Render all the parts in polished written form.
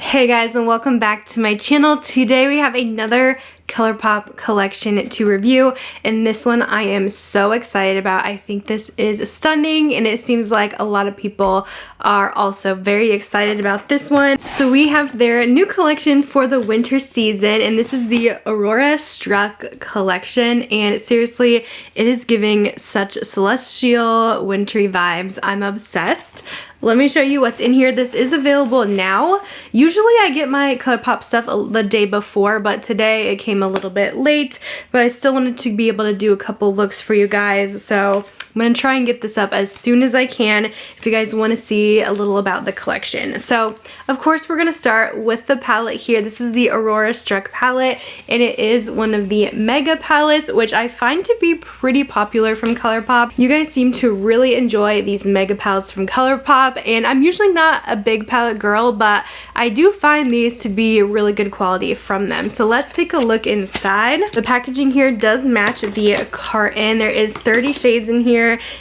Hey guys, and welcome back to my channel. Today we have another Colourpop collection to review, and this one I am so excited about. I think this is stunning, and it seems like a lot of people are also very excited about this one. So we have their new collection for the winter season, and this is the Aurora Struck collection, and seriously, it is giving such celestial wintry vibes. I'm obsessed. Let me show you what's in here. This is available now. Usually I get my Colourpop stuff the day before, but today it came a little bit late, but I still wanted to be able to do a couple looks for you guys. So I'm gonna try and get this up as soon as I can if you guys want to see a little about the collection. So of course we're gonna start with the palette here. This is the Aurora Struck palette, and it is one of the mega palettes, which I find to be pretty popular from Colourpop. You guys seem to really enjoy these mega palettes from Colourpop, and I'm usually not a big palette girl, but I do find these to be really good quality from them. So let's take a look inside. The packaging here does match the carton. There is 30 shades in here.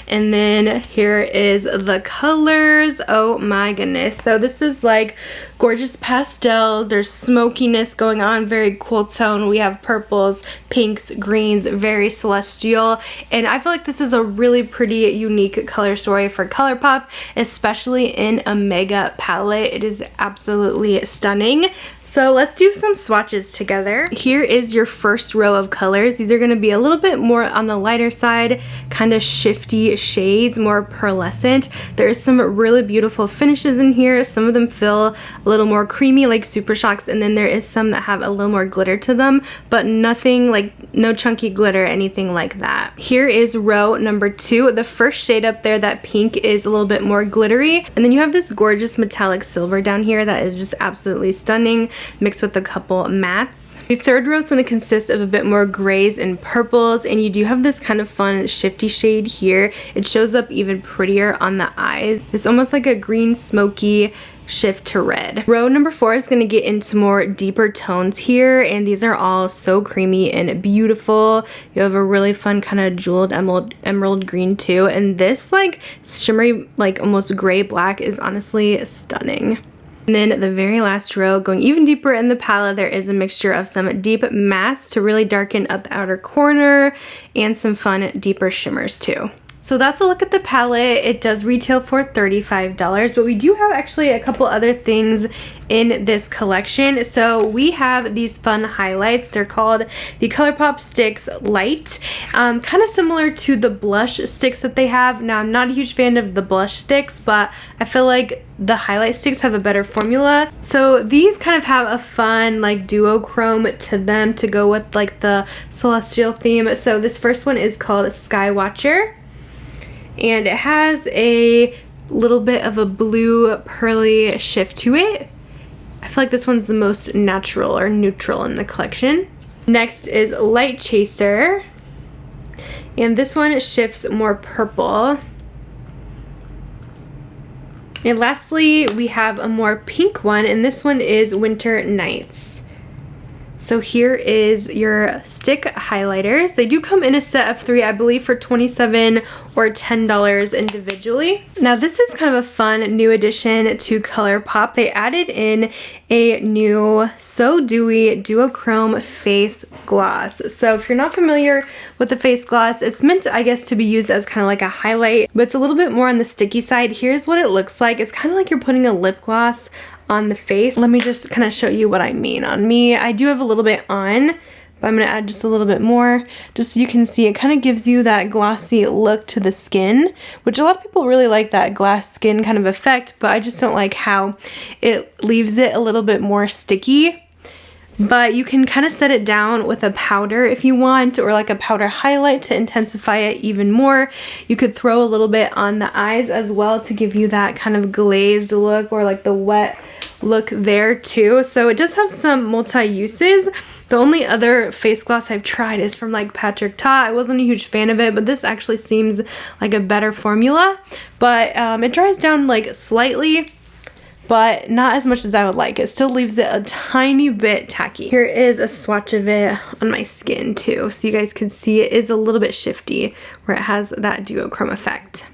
And then here is the colors. Oh my goodness. So this is like gorgeous pastels. There's smokiness going on, very cool tone. We have purples, pinks, greens, very celestial. And I feel like this is a really pretty unique color story for Colourpop, especially in a mega palette. It is absolutely stunning. So let's do some swatches together. Here is your first row of colors. These are going to be a little bit more on the lighter side, kind of shifty shades, more pearlescent. There's some really beautiful finishes in here. Some of them feel a little more creamy like Super Shocks, and then there is some that have a little more glitter to them, but nothing like, no chunky glitter, anything like that. Here is row number 2. The first shade up there, that pink, is a little bit more glittery, and then you have this gorgeous metallic silver down here that is just absolutely stunning, mixed with a couple mattes. The third row is going to consist of a bit more grays and purples, and you do have this kind of fun shifty shade here. It shows up even prettier on the eyes. It's almost like a green smoky shift to red. Row number 4 is going to get into more deeper tones here, and these are all so creamy and beautiful. You have a really fun kind of jeweled emerald green too, and this like shimmery, like almost gray black is honestly stunning. And then the very last row, going even deeper in the palette, there is a mixture of some deep mattes to really darken up the outer corner, and some fun deeper shimmers too. So that's a look at the palette. It does retail for $35, but we do have actually a couple other things in this collection. So we have these fun highlights. They're called the Colourpop Sticks Light, kind of similar to the blush sticks that they have. Now, I'm not a huge fan of the blush sticks, but I feel like the highlight sticks have a better formula. So these kind of have a fun like duochrome to them to go with like the celestial theme. So this first one is called Sky Watcher, and it has a little bit of a blue pearly shift to it. I feel like this one's the most natural or neutral in the collection. Next is Light Chaser, and this one shifts more purple. And lastly, we have a more pink one, and this one is Winter Nights. So here is your stick highlighters. They do come in a set of 3, I believe, for $27 or $10 individually. Now this is kind of a fun new addition to Colourpop. They added in a new So Dewy Duochrome Face Gloss. So if you're not familiar with the face gloss, it's meant, I guess, to be used as kind of like a highlight, but it's a little bit more on the sticky side. Here's what it looks like. It's kind of like you're putting a lip gloss on the face. Let me just kind of show you what I mean. On me, I do have a little bit on, but I'm going to add just a little bit more just so you can see. It kind of gives you that glossy look to the skin, which a lot of people really like, that glass skin kind of effect, but I just don't like how it leaves it a little bit more sticky. But you can kind of set it down with a powder if you want, or like a powder highlight to intensify it even more. You could throw a little bit on the eyes as well to give you that kind of glazed look, or like the wet look there too. So it does have some multi-uses. The only other face gloss I've tried is from like Patrick Ta. I wasn't a huge fan of it, but this actually seems like a better formula. But it dries down like slightly, but not as much as I would like. It still leaves it a tiny bit tacky. Here is a swatch of it on my skin too, so you guys can see it is a little bit shifty where it has that duochrome effect.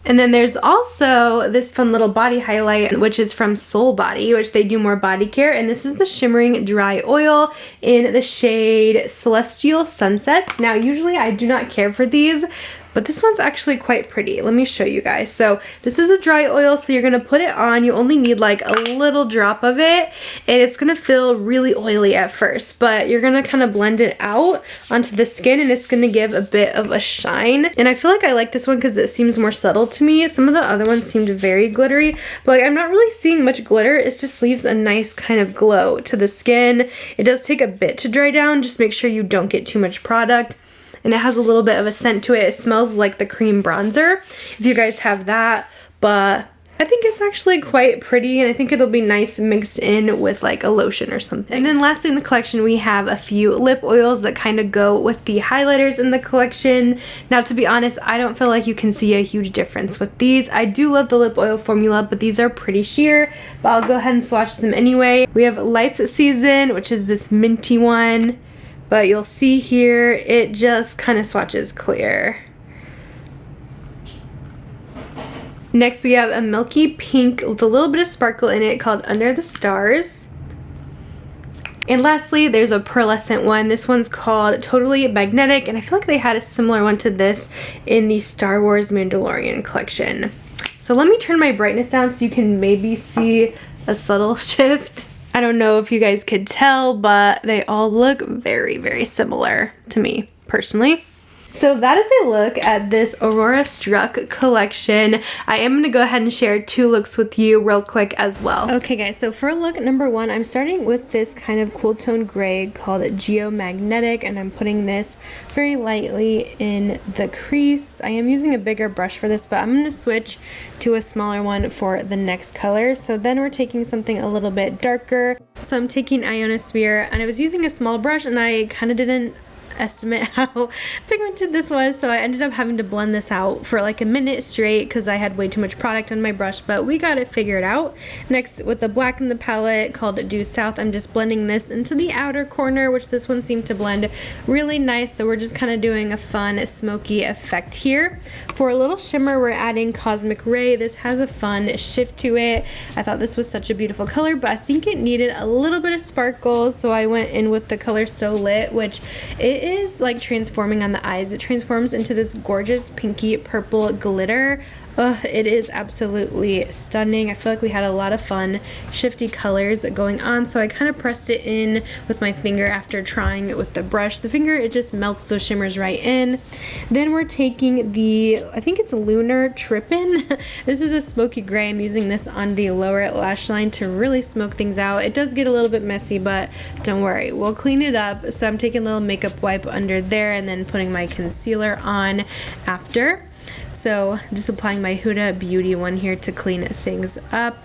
And then there's also this fun little body highlight, which is from Soul Body, which they do more body care. And this is the Shimmering Dry Oil in the shade Celestial Sunsets. Now, usually I do not care for these, but this one's actually quite pretty. Let me show you guys. So this is a dry oil, so you're gonna put it on. You only need like a little drop of it, and it's gonna feel really oily at first, but you're gonna kind of blend it out onto the skin, and it's gonna give a bit of a shine. And I feel like I like this one because it seems more subtle to me. Some of the other ones seemed very glittery, but like I'm not really seeing much glitter. It just leaves a nice kind of glow to the skin. It does take a bit to dry down. Just make sure you don't get too much product. And it has a little bit of a scent to it. It smells like the cream bronzer, if you guys have that. But I think it's actually quite pretty, and I think it'll be nice mixed in with like a lotion or something. And then lastly in the collection, we have a few lip oils that kind of go with the highlighters in the collection. Now, to be honest, I don't feel like you can see a huge difference with these. I do love the lip oil formula, but these are pretty sheer, but I'll go ahead and swatch them anyway. We have Lights Season, which is this minty one. But you'll see here, it just kind of swatches clear. Next we have a milky pink with a little bit of sparkle in it called Under the Stars. And lastly, there's a pearlescent one. This one's called Totally Magnetic, and I feel like they had a similar one to this in the Star Wars Mandalorian collection. So let me turn my brightness down so you can maybe see a subtle shift. I don't know if you guys could tell, but they all look very, very similar to me personally. So that is a look at this Aurora Struck collection. I am going to go ahead and share 2 looks with you real quick as well. Okay guys, so for look number 1, I'm starting with this kind of cool tone gray called Geomagnetic, and I'm putting this very lightly in the crease. I am using a bigger brush for this, but I'm going to switch to a smaller one for the next color. So then we're taking something a little bit darker. So I'm taking Ionosphere, and I was using a small brush, and I kind of didn't estimate how pigmented this was, so I ended up having to blend this out for like a minute straight because I had way too much product on my brush, but we got it figured out. Next, with the black in the palette called Due South, I'm just blending this into the outer corner, which this one seemed to blend really nice, so we're just kind of doing a fun smoky effect here. For a little shimmer, we're adding Cosmic Ray. This has a fun shift to it. I thought this was such a beautiful color, but I think it needed a little bit of sparkle, so I went in with the color So Lit, which it is like transforming on the eyes. It transforms into this gorgeous pinky purple glitter. Ugh, it is absolutely stunning. I feel like we had a lot of fun shifty colors going on, so I kind of pressed it in with my finger after trying it with the brush. The finger, it just melts those shimmers right in. Then we're taking the, I think it's Lunar Trippin'. This is a smoky gray. I'm using this on the lower lash line to really smoke things out. It does get a little bit messy, but don't worry, we'll clean it up. So I'm taking a little makeup wipe under there and then putting my concealer on after. So just applying my Huda Beauty one here to clean things up.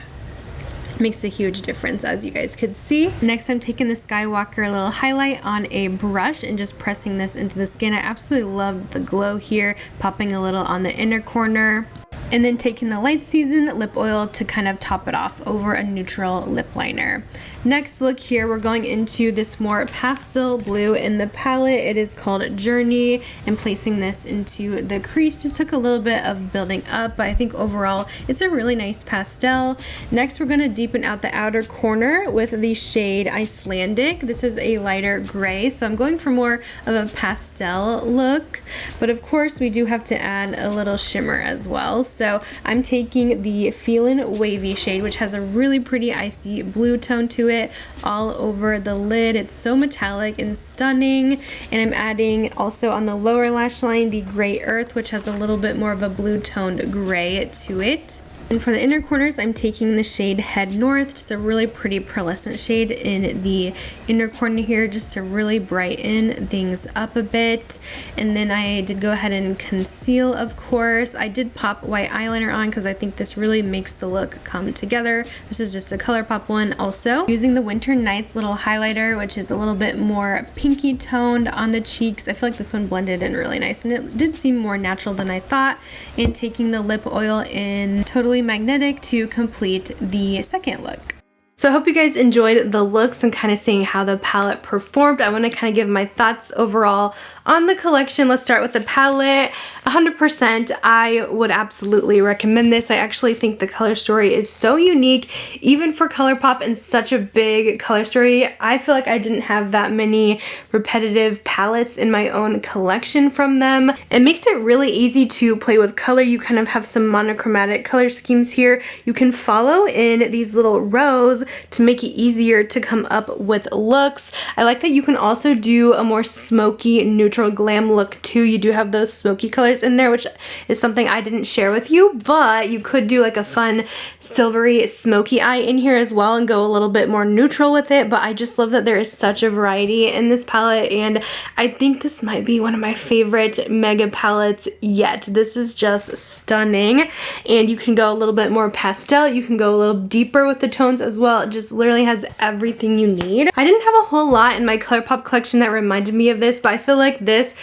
Makes a huge difference, as you guys could see. Next, I'm taking the Skywalker little highlight on a brush and just pressing this into the skin. I absolutely love the glow here, popping a little on the inner corner. And then taking the Light Season lip oil to kind of top it off over a neutral lip liner. Next look here, we're going into this more pastel blue in the palette. It is called Journey, and placing this into the crease just took a little bit of building up, but I think overall it's a really nice pastel. Next, we're going to deepen out the outer corner with the shade Icelandic. This is a lighter gray, so I'm going for more of a pastel look, but of course we do have to add a little shimmer as well. So I'm taking the Feelin' Wavy shade, which has a really pretty icy blue tone to it all over the lid. It's so metallic and stunning. And I'm adding also on the lower lash line the Gray Earth, which has a little bit more of a blue toned gray to it. And for the inner corners, I'm taking the shade Head North, just a really pretty pearlescent shade in the inner corner here, just to really brighten things up a bit. And then I did go ahead and conceal, of course. I did pop white eyeliner on because I think this really makes the look come together. This is just a Colourpop one also. Using the Winter Nights little highlighter, which is a little bit more pinky toned on the cheeks. I feel like this one blended in really nice, and it did seem more natural than I thought. And taking the lip oil in Totally Magnetic to complete the second look. So I hope you guys enjoyed the looks and kind of seeing how the palette performed. I want to kind of give my thoughts overall on the collection. Let's start with the palette. 100% I would absolutely recommend this. I actually think the color story is so unique, even for Colourpop and such a big color story. I feel like I didn't have that many repetitive palettes in my own collection from them. It makes it really easy to play with color. You kind of have some monochromatic color schemes here. You can follow in these little rows to make it easier to come up with looks. I like that you can also do a more smoky, neutral glam look too. You do have those smoky colors in there, which is something I didn't share with you, but you could do like a fun silvery smoky eye in here as well and go a little bit more neutral with it. But I just love that there is such a variety in this palette, and I think this might be one of my favorite mega palettes yet. This is just stunning, and you can go a little bit more pastel. You can go a little deeper with the tones as well. It just literally has everything you need. I didn't have a whole lot in my Colourpop collection that reminded me of this, but I feel like this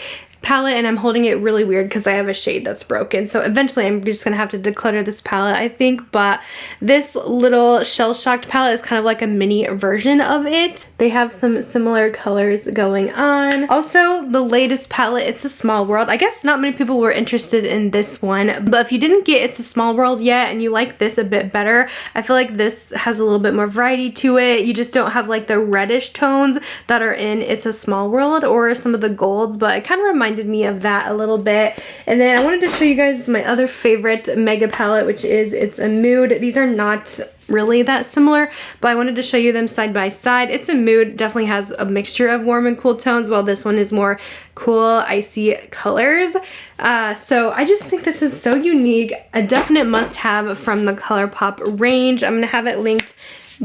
palette, and I'm holding it really weird because I have a shade that's broken, so eventually I'm just gonna have to declutter this palette, I think. But this little Shell Shocked palette is kind of like a mini version of it. They have some similar colors going on. Also, the latest palette, It's a Small World. I guess not many people were interested in this one, but if you didn't get It's a Small World yet and you like this a bit better, I feel like this has a little bit more variety to it. You just don't have like the reddish tones that are in It's a Small World or some of the golds, but it kind of reminds me of that a little bit. And then I wanted to show you guys my other favorite mega palette, which is It's a Mood. These are not really that similar, but I wanted to show you them side by side. It's a Mood definitely has a mixture of warm and cool tones, while this one is more cool, icy colors. So I just think this is so unique. A definite must-have from the Colourpop range. I'm gonna have it linked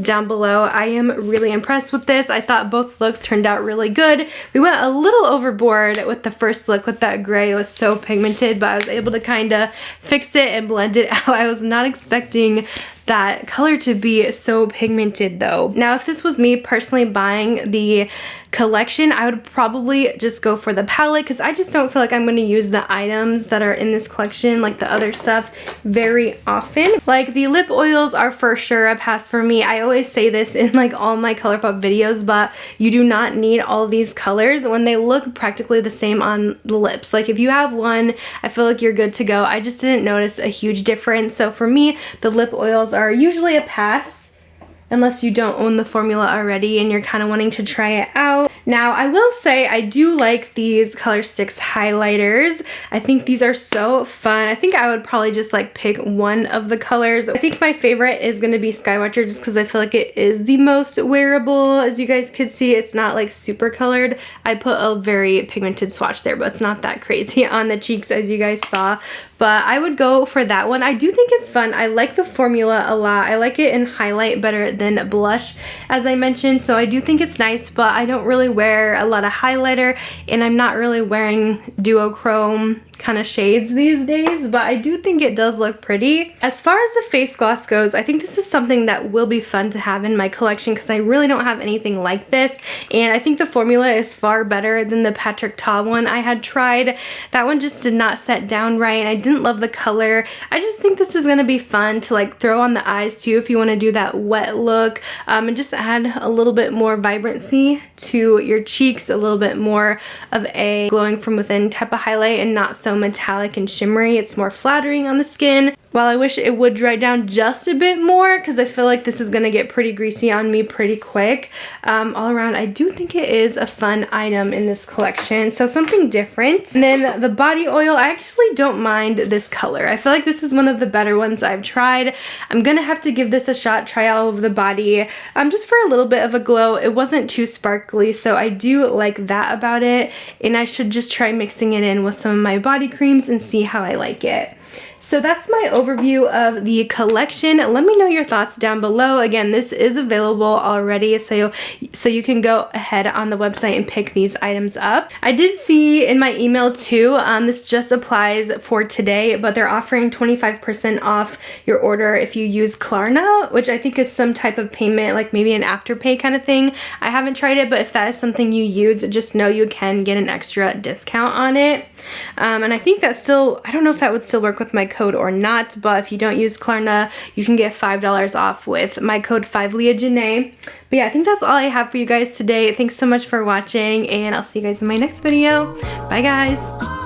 down below. I am really impressed with this. I thought both looks turned out really good. We went a little overboard with the first look with that gray. It was so pigmented, but I was able to kind of fix it and blend it out. I was not expecting that color to be so pigmented though. Now, if this was me personally buying the collection, I would probably just go for the palette because I just don't feel like I'm going to use the items that are in this collection, like the other stuff, very often. Like the lip oils are for sure a pass for me. I always say this in like all my Colourpop videos, but you do not need all these colors when they look practically the same on the lips. Like if you have one, I feel like you're good to go. I just didn't notice a huge difference. So for me, the lip oils are usually a pass unless you don't own the formula already and you're kind of wanting to try it out. Now, I will say I do like these Color Sticks highlighters. I think these are so fun. I think I would probably just like pick one of the colors. I think my favorite is going to be Skywatcher just because I feel like it is the most wearable. As you guys could see, it's not like super colored. I put a very pigmented swatch there, but it's not that crazy on the cheeks as you guys saw. But I would go for that one. I do think it's fun. I like the formula a lot. I like it in highlight better than blush, as I mentioned. So I do think it's nice, but I don't really wear a lot of highlighter, and I'm not really wearing duochrome kind of shades these days, but I do think it does look pretty. As far as the face gloss goes, I think this is something that will be fun to have in my collection because I really don't have anything like this, and I think the formula is far better than the Patrick Ta one I had tried. That one just did not set down right, and I didn't love the color. I just think this is going to be fun to like throw on the eyes too if you want to do that wet look, and just add a little bit more vibrancy to your cheeks, a little bit more of a glowing from within type of highlight and not so metallic and shimmery. It's more flattering on the skin. While I wish it would dry down just a bit more because I feel like this is going to get pretty greasy on me pretty quick. All around, I do think it is a fun item in this collection. So something different. And then the body oil, I actually don't mind this color. I feel like this is one of the better ones I've tried. I'm going to have to give this a shot, try all over the body, just for a little bit of a glow. It wasn't too sparkly, so I do like that about it. And I should just try mixing it in with some of my body creams and see how I like it. So that's my overview of the collection. Let me know your thoughts down below. Again, this is available already, so you can go ahead on the website and pick these items up. I did see in my email too, this just applies for today, but they're offering 25% off your order if you use Klarna, which I think is some type of payment, like maybe an Afterpay kind of thing. I haven't tried it, but if that is something you use, just know you can get an extra discount on it. And I think that still, I don't know if that would still work with my code or not, but if you don't use Klarna, you can get $5 off with my code 5LeahJanae. But yeah, I think that's all I have for you guys today. Thanks so much for watching, and I'll see you guys in my next video. Bye guys!